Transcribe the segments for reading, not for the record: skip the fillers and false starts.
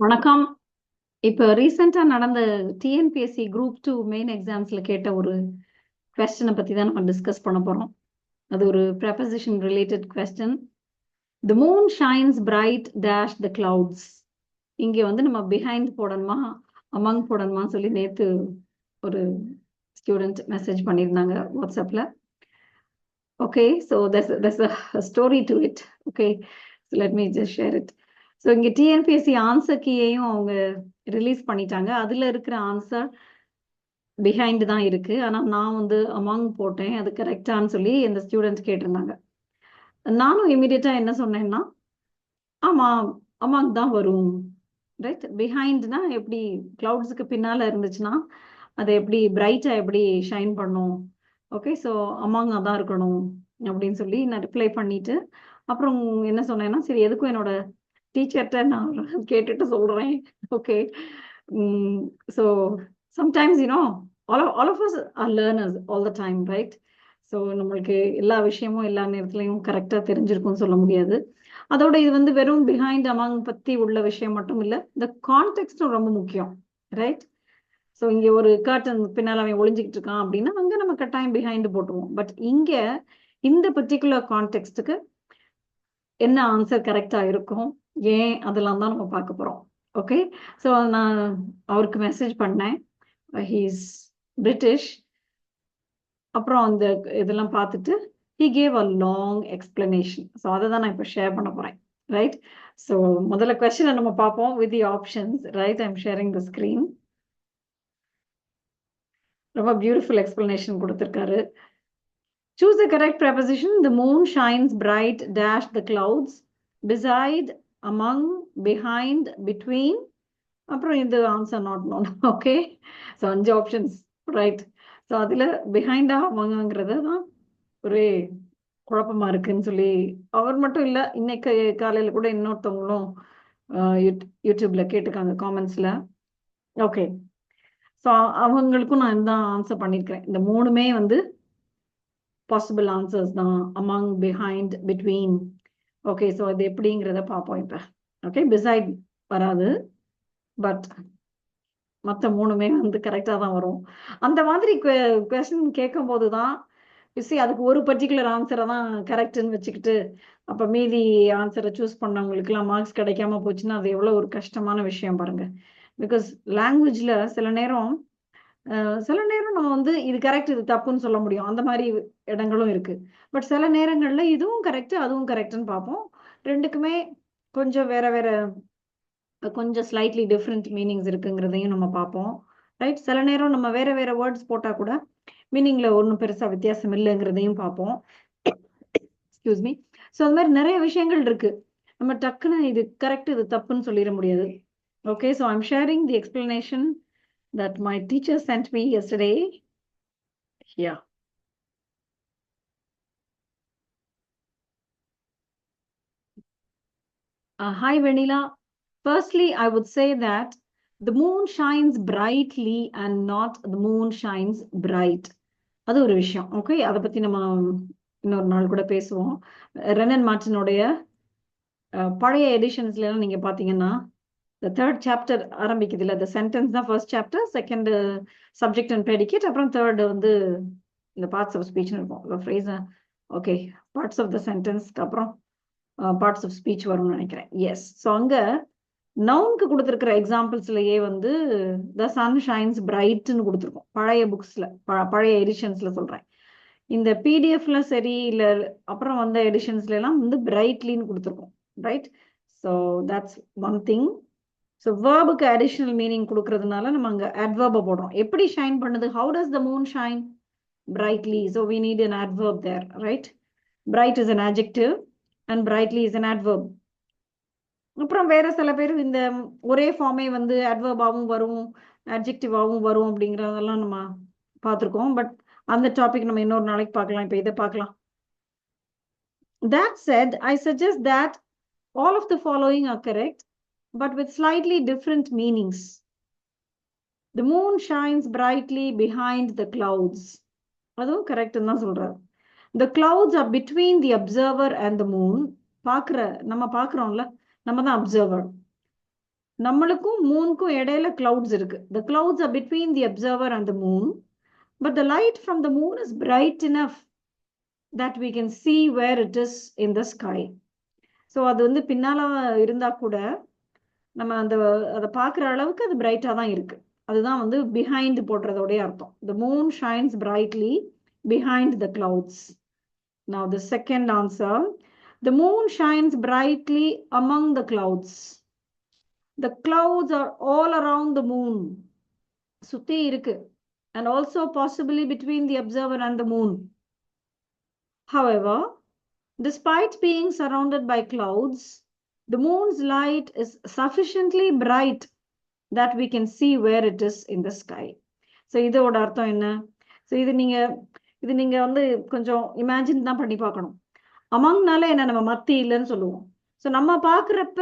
வணக்கம். இப்ப ரீசெண்டா நடந்த டிஎன்பிஎஸ்சி குரூப் 2 மெயின் எக்ஸாம்ஸ்ல கேட்ட ஒரு கொஸ்டினை பத்தி தான் நம்ம டிஸ்கஸ் பண்ண போறோம். அது ஒரு preposition related question. The moon shines bright dash the clouds. இங்க வந்து நம்ம behind போடணுமா among போடணுமான்னு சொல்லி நேத்து ஒரு ஸ்டூடெண்ட் மெசேஜ் பண்ணியிருந்தாங்க வாட்ஸ்அப்ல. Okay, so there's a story to it. Okay, so let me just share it. So இங்க டிஎன்பிஎஸ்சி ஆன்சர் கீயையும் அவங்க ரிலீஸ் பண்ணிட்டாங்க. அதுல இருக்கிற ஆன்சர் பிஹைண்ட் தான் இருக்கு. ஆனா நான் வந்து அமாங் போட்டேன். அது கரெக்டான்னு சொல்லி இந்த ஸ்டூடெண்ட் கேட்டிருந்தாங்க. நானும் இமீடியட்டா என்ன சொன்னேன்னா, ஆமா அமாங் தான் வரும். ரைட், பிஹைண்ட்னா எப்படி கிளவுட்ஸுக்கு பின்னால இருந்துச்சுன்னா அதை எப்படி பிரைட்டா எப்படி ஷைன் பண்ணும். ஓகே, ஸோ அமாங் தான் இருக்கணும் அப்படின்னு சொல்லி நான் ரிப்ளை பண்ணிட்டு அப்புறம் என்ன சொன்னேன்னா, சரி எதுக்கும் என்னோட டீச்சர்கிட்ட நான் கேட்டுட்டு சொல்றேன். Okay, so sometimes all of us are learners all the time, right? So நம்மளுக்கு எல்லா விஷயமும் எல்லா நேரத்துலையும் கரெக்டா தெரிஞ்சிருக்கும்னு சொல்ல முடியாது. அதோட இது வந்து வெறும் பிஹைண்ட் அமாங் பத்தி உள்ள விஷயம் மட்டும் இல்ல, இந்த கான்டெக்ட்டும் ரொம்ப முக்கியம், ரைட்? ஸோ இங்க ஒரு கர்டன் பின்னால அவன் ஒளிஞ்சுக்கிட்டு இருக்கான் அப்படின்னா அங்க நம்ம கட்டாயம் பிஹைண்ட் போட்டுருவோம். பட் இங்க இந்த பர்டிகுலர் கான்டெக்ஸ்டுக்கு என்ன ஆன்சர் கரெக்டா இருக்கும், ஏன், அதெல்லாம் தான் நம்ம பார்க்க போறோம். ஓகே, ஸோ நான் அவருக்கு மெசேஜ் பண்ணேன். He's British. அப்புறம் அந்த இதெல்லாம் பார்த்துட்டு he gave a long explanation. So அதை தான் நான் இப்போ ஷேர் பண்ண போறேன், ரைட்? ஸோ முதல்ல கொஸ்டினை நம்ம பார்ப்போம் with the options, right? I'm sharing the screen. ரொம்ப பியூட்டிஃபுல் எக்ஸ்பிளனேஷன் கொடுத்துருக்காரு. Choose the correct preposition. The moon shines bright dash the clouds beside, among, behind, between. அப்புறம் இந்த answer not known. Okay, so 5 options, right? So அதுல பிஹைண்டா அமங்கிறது தான் ஒரே குழப்பமா இருக்குன்னு சொல்லி அவர் மட்டும் இல்ல, இன்னைக்கு காலையில கூட இன்னொருத்தவங்களும் யூடியூப்ல கேட்டுக்காங்க காமெண்ட்ஸ்ல. ஓகே, ஸோ அவங்களுக்கும் நான் தான் ஆன்சர் பண்ணியிருக்கிறேன். இந்த மூணுமே வந்து பாசிபிள் ஆன்சர்ஸ் தான், among, behind, between. Okay, so அது எப்படிங்கிறத பார்ப்போம் இப்ப. ஓகே, பிசைட் வராது, பட் மற்ற மூணுமே வந்து கரெக்டா தான் வரும். அந்த மாதிரி கொஸ்டின் கேட்கும் போதுதான் அதுக்கு ஒரு பர்டிகுலர் ஆன்சரை தான் கரெக்ட்னு வச்சுக்கிட்டு அப்ப மீதி ஆன்சரை சூஸ் பண்ணவங்களுக்கு எல்லாம் மார்க்ஸ் கிடைக்காம போச்சுன்னா அது எவ்வளவு ஒரு கஷ்டமான விஷயம் பாருங்க. பிகாஸ் லாங்குவேஜ்ல சில நேரம் நம்ம வந்து இது கரெக்ட் இது தப்புன்னு சொல்ல முடியும், அந்த மாதிரி இடங்களும் இருக்கு. பட் சில நேரங்கள்ல இதுவும் கரெக்ட் அதுவும் கரெக்ட்னு பார்ப்போம். ரெண்டுக்குமே கொஞ்சம் வேற வேற கொஞ்சம் ஸ்லைட்லி டிஃப்ரெண்ட் மீனிங்ஸ் இருக்குங்கிறதையும் நம்ம பார்ப்போம், ரைட்? சில நேரம் நம்ம வேற வேற வேர்ட்ஸ் போட்டா கூட மீனிங்ல ஒன்றும் பெருசா வித்தியாசம் இல்லைங்கிறதையும் பார்ப்போம். Excuse me. ஸோ அந்த மாதிரி நிறைய விஷயங்கள் இருக்கு, நம்ம டக்குன்னு இது கரெக்ட் இது தப்புன்னு சொல்லிட முடியாது. Okay, so I'm sharing the explanation that my teacher sent me yesterday. Yeah. Hi, Vanilla. Firstly, I would say that the moon shines brightly and not the moon shines bright. அது ஒரு விஷயம். Okay, அதை பத்தி நம்ம இன்னொரு நாள் கூட பேசுவோம். ரெனன் மார்ட்டினுடைய பழைய எடிஷன்ஸ்ல எல்லாம் நீங்க பாத்தீங்கன்னா the third chapter ஆரம்பிக்குது இல்ல, the sentence தான் first chapter, second subject and predicate, அப்புறம் third வந்து இந்த parts of speech இருக்கும், phrase. Okay, parts of the sentence அப்புறம் பார்ட்ஸ் ஆஃப் ஸ்பீச் வரும்னு நினைக்கிறேன். எஸ், ஸோ அங்க நவுனுக்கு கொடுத்துருக்கிற எக்ஸாம்பிள்ஸ்லயே வந்து த சன் ஷைன்ஸ் பிரைட்னு கொடுத்துருக்கோம் பழைய புக்ஸ்ல, பழைய எடிஷன்ஸ்ல சொல்றேன். இந்த பிடிஎஃப்ல சரி இல்ல அப்புறம் வந்த எடிஷன்ஸ்ல எல்லாம் வந்து பிரைட்லின்னு கொடுத்துருக்கோம், right? So that's one thing. So வேர்புக்கு அடிஷனல் மீனிங் கொடுக்கறதுனால நம்ம அங்க அட்வர்பை போடுறோம். எப்படி ஷைன் பண்ணுது? How does the moon shine brightly? So we need an adverb there, right? Bright is an adjective and brightly is an adverb. அப்புறம் வேற சில பேர் இந்த ஒரே ஃபார்மே வந்து அட்வர்பாவும் வரும் அட்ஜெக்டிவாவும் வரும் அப்படிங்கறதெல்லாம் நம்ம பார்த்திருக்கோம். பட் அந்த டாபிக் நம்ம இன்னொரு நாளைக்கு பார்க்கலாம், இப்ப இதை பார்க்கலாம். That said, I suggest that all of the following are correct, but with slightly different meanings. The moon shines brightly behind the clouds. அதுவும் கரெக்ட்னு தான் சொல்றாரு. The clouds are between the observer and the moon. நம்ம பார்க்கிறோம்ல, நம்ம தான் observer. நம்மளுக்கும் மூனுக்கும் இடையில clouds இருக்கு. The clouds are between the observer and the moon, but the light from the moon is bright enough that we can see where it is in the sky. So அது வந்து பின்னால இருந்தா கூட நம்ம அதை பார்க்குற அளவுக்கு அது பிரைட்டா தான் இருக்கு. அதுதான் வந்து behind போடுறதோடைய அர்த்தம். The moon shines brightly behind the clouds. Now the second answer, the moon shines brightly among the clouds. The clouds are all around the moon. சுத்தி இருக்கு. And also possibly between the observer and the moon. However, despite being surrounded by clouds, the moon's light is sufficiently bright that we can see where it is in the sky. So இதோட அர்த்தம் என்ன? So இது நீங்க வந்து கொஞ்சம் imagine தான் பண்ணி பார்க்கணும். அமங்னால என்ன, நம்ம மத்தியிலன்னு சொல்லுவோம். ஸோ நம்ம பார்க்குறப்ப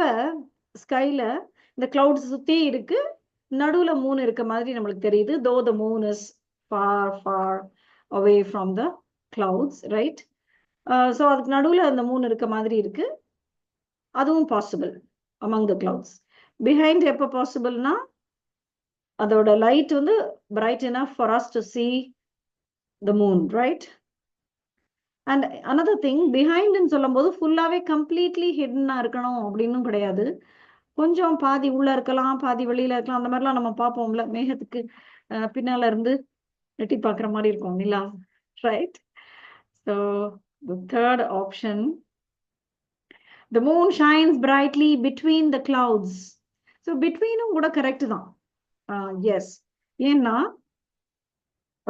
ஸ்கைல இந்த கிளவுட்ஸ் சுத்தி இருக்கு, நடுவுல மூன் இருக்க மாதிரி நம்மளுக்கு தெரியுது. though the moon is far away from the clouds, right? So அதுக்கு நடுவுல அந்த மூன் இருக்க மாதிரி இருக்கு. அதுவும் possible among the clouds. behind எப்போ பாசிபிள்னா அதோட லைட் வந்து bright enough for us to see the moon, right? And another thing, behind ன்னு சொல்லும் போது ஃபுல்லாவே கம்ப்ளீட்லி ஹிடனா இருக்கணும் அப்படின்னு கிடையாது. கொஞ்சம் பாதி உள்ள இருக்கலாம், பாதி வெளியில இருக்கலாம். அந்த மாதிரிலாம் நம்ம பார்ப்போம்ல, மேகத்துக்கு பின்னால இருந்து எட்டி பார்க்குற மாதிரி இருக்கும் நிலா, right? So the third option, the moon shines brightly between the clouds. So betweenும் கூட கரெக்ட் தான். எஸ், ஏன்னா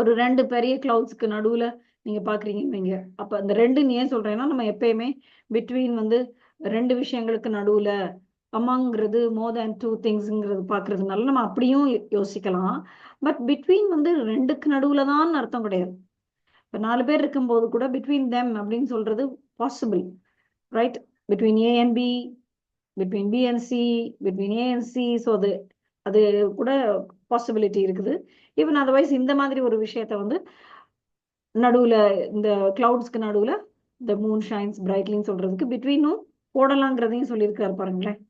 ஒரு ரெண்டு பெரிய கிளவுட்ஸ்க்கு நடுவுல நீங்க பாக்குறீங்கன்னு வைங்க. அப்ப அந்த ரெண்டுன்னு ஏன் சொல்றேன்னா, நம்ம எப்பயுமே பிட்வீன் வந்து ரெண்டு விஷயங்களுக்கு நடுவுல, அமங்கிறது மோர் தேன் டூ திங்ஸ்ங்கிறது பாக்குறதுனால நம்ம அப்படியும் யோசிக்கலாம். பட் பிட்வீன் வந்து ரெண்டுக்கு நடுவுல தான் அர்த்தம் கிடையாது. இப்ப 4 பேர் இருக்கும்போது கூட பிட்வீன் தெம் அப்படின்னு சொல்றது possible, right? Between A and B, between B and C, between A and C. So அது கூட பாசிபிலிட்டி இருக்குது. ஈவன் அதர்வைஸ் இந்த மாதிரி ஒரு விஷயத்த வந்து நடுவுல இந்த கிளவுட்ஸ்க்கு நடுவுல the moon shines brightly சொல்றதுக்கு பிட்வீனும் போடலாங்கிறதையும் சொல்லியிருக்காரு பாருங்களேன்.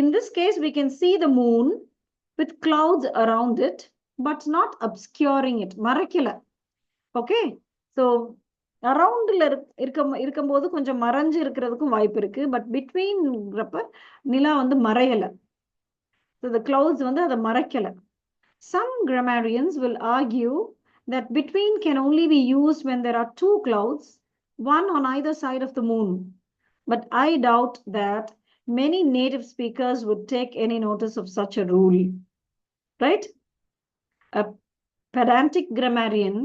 In this case we can see the moon with clouds around it but not obscuring it. மறைக்கல. ஓகே, ஸோ அரவுண்ட்ல இருக்கும்போது கொஞ்சம் மறைஞ்சு இருக்கிறதுக்கும் வாய்ப்பு இருக்கு. பட் பிட்வீன்ங்கிறப்ப நிலா வந்து மறையல. ஸோ the clouds வந்து அதை மறைக்கல. Some grammarians will argue that between can only be used when there are two clouds, one on either side of the moon. But I doubt that many native speakers would take any notice of such a rule. Right? A pedantic grammarian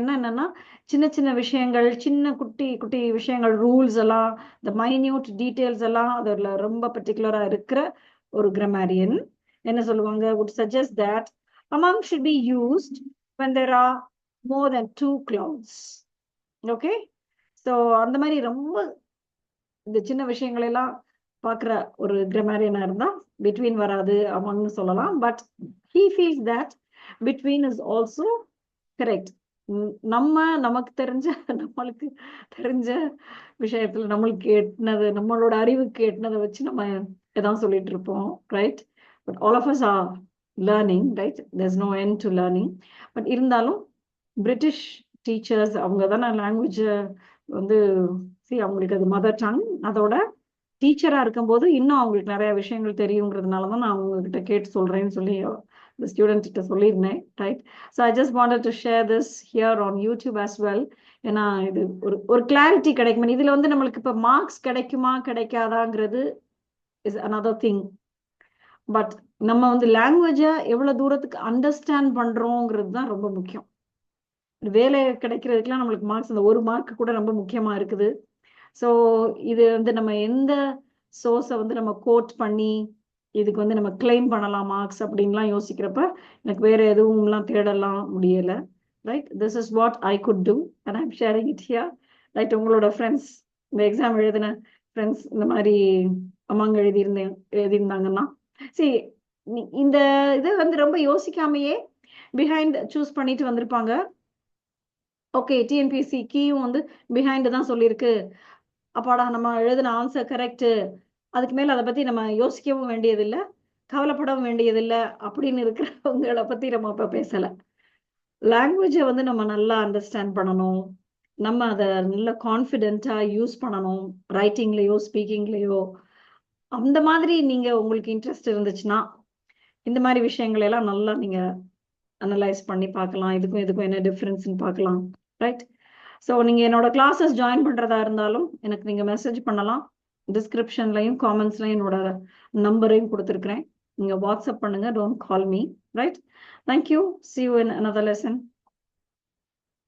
என்னன்னா சின்ன சின்ன விஷயங்கள், சின்ன குட்டி குட்டி விஷயங்கள், rules எல்லாம், the minute details எல்லாம் அதுல ரொம்ப பர்டிகுலரா இருக்கிற ஒரு கிராமரியன் என்ன சொல்லுவாங்க, would suggest that among should be used when there are more than two clouds. Okay, so அந்த மாதிரி ரொம்ப இந்த சின்ன விஷயங்கள் எல்லாம் பார்க்குற ஒரு கிராமரியனா இருந்தா between வராது, amongனு சொல்லலாம். But he feels that between is also correct. நமக்கு நம்மளுக்கு தெரிஞ்ச விஷயத்துல நம்மளுக்கு எட்டினது, நம்மளோட அறிவுக்கு எட்டினதை வச்சு நம்ம எதான் சொல்லிட்டு இருப்போம், right? But all of us are learning, right? There's no end to learning. But இருந்தாலும் பிரிட்டிஷ் டீச்சர்ஸ் அவங்க தானே லாங்குவேஜ் வந்து அவங்களுக்கு அது மதர் டங். அதோட டீச்சரா இருக்கும்போது இன்னும் அவங்களுக்கு நிறைய விஷயங்கள் தெரியுங்கிறதுனால தான் நான் அவங்ககிட்ட கேட்டு சொல்றேன்னு சொல்லி the student கிட்ட சொல்லியிருந்தேன், right? So I just wanted to share this here on YouTube as well. ஏன்னா இது ஒரு கிளாரிட்டி கிடைக்கும். இதுல வந்து நம்மளுக்கு இப்போ மார்க்ஸ் கிடைக்குமா கிடைக்காதாங்கிறது இஸ் another thing. பட் நம்ம வந்து லாங்குவேஜை எவ்வளவு தூரத்துக்கு அண்டர்ஸ்டாண்ட் பண்றோங்கிறது தான் ரொம்ப முக்கியம். வேலை கிடைக்கிறதுக்குலாம் நம்மளுக்கு மார்க்ஸ், அந்த ஒரு மார்க் கூட ரொம்ப முக்கியமா இருக்குது. ஸோ இது வந்து நம்ம எந்த சோர்ஸை வந்து நம்ம கோட் பண்ணி இதுக்கு வந்து நம்ம கிளைம் பண்ணலாம் மார்க்ஸ் அப்படின்லாம் யோசிக்கிறப்ப எனக்கு வேற எதுவும்லாம் தேடலாம் முடியல, right? This is what I could do and I'm sharing it here, right? உங்களோட ஃப்ரெண்ட்ஸ், இந்த எக்ஸாம் எழுதின ஃப்ரெண்ட்ஸ் இந்த மாதிரி அம்மாங்க எழுதியிருந்தாங்கன்னா இந்த இதை வந்து ரொம்ப யோசிக்காமையே பிஹைண்ட் சூஸ் பண்ணிட்டு வந்திருப்பாங்க. ஓகே, டிஎன்பிஎஸ்சி கீயும் வந்து பிஹைண்ட் தான் சொல்லியிருக்கு, அப்பாடா நம்ம எழுதின ஆன்சர் கரெக்ட், அதுக்கு மேல அதை பத்தி நம்ம யோசிக்கவும் வேண்டியதில்லை, கவலைப்படவும் வேண்டியதில்லை அப்படின்னு இருக்கிறவங்களை பத்தி நம்ம இப்ப பேசல. லாங்குவேஜை வந்து நம்ம நல்லா அண்டர்ஸ்டாண்ட் பண்ணணும், நம்ம அதை நல்ல கான்ஃபிடென்ட்டா யூஸ் பண்ணணும், ரைட்டிங்லயோ ஸ்பீக்கிங்லயோ. அந்த மாதிரி நீங்க உங்களுக்கு இன்ட்ரெஸ்ட் இருந்துச்சுன்னா இந்த மாதிரி விஷயங்களை எல்லாம் நல்லா நீங்க அனலைஸ் பண்ணி பார்க்கலாம். இதுக்கும் என்ன டிஃபரன்ஸ்னு பார்க்கலாம். ரைட்? ஸோ நீங்க என்னோட கிளாஸஸ் ஜாயின் பண்றதா இருந்தாலும் எனக்கு நீங்க மெசேஜ் பண்ணலாம். டிஸ்கிரிப்ஷன்லையும் காமெண்ட்ஸ்லையும் என்னோட நம்பரையும் கொடுத்துருக்கிறேன். நீங்க வாட்ஸ்அப் பண்ணுங்க, don't call me. Right? Thank you. See you in another lesson.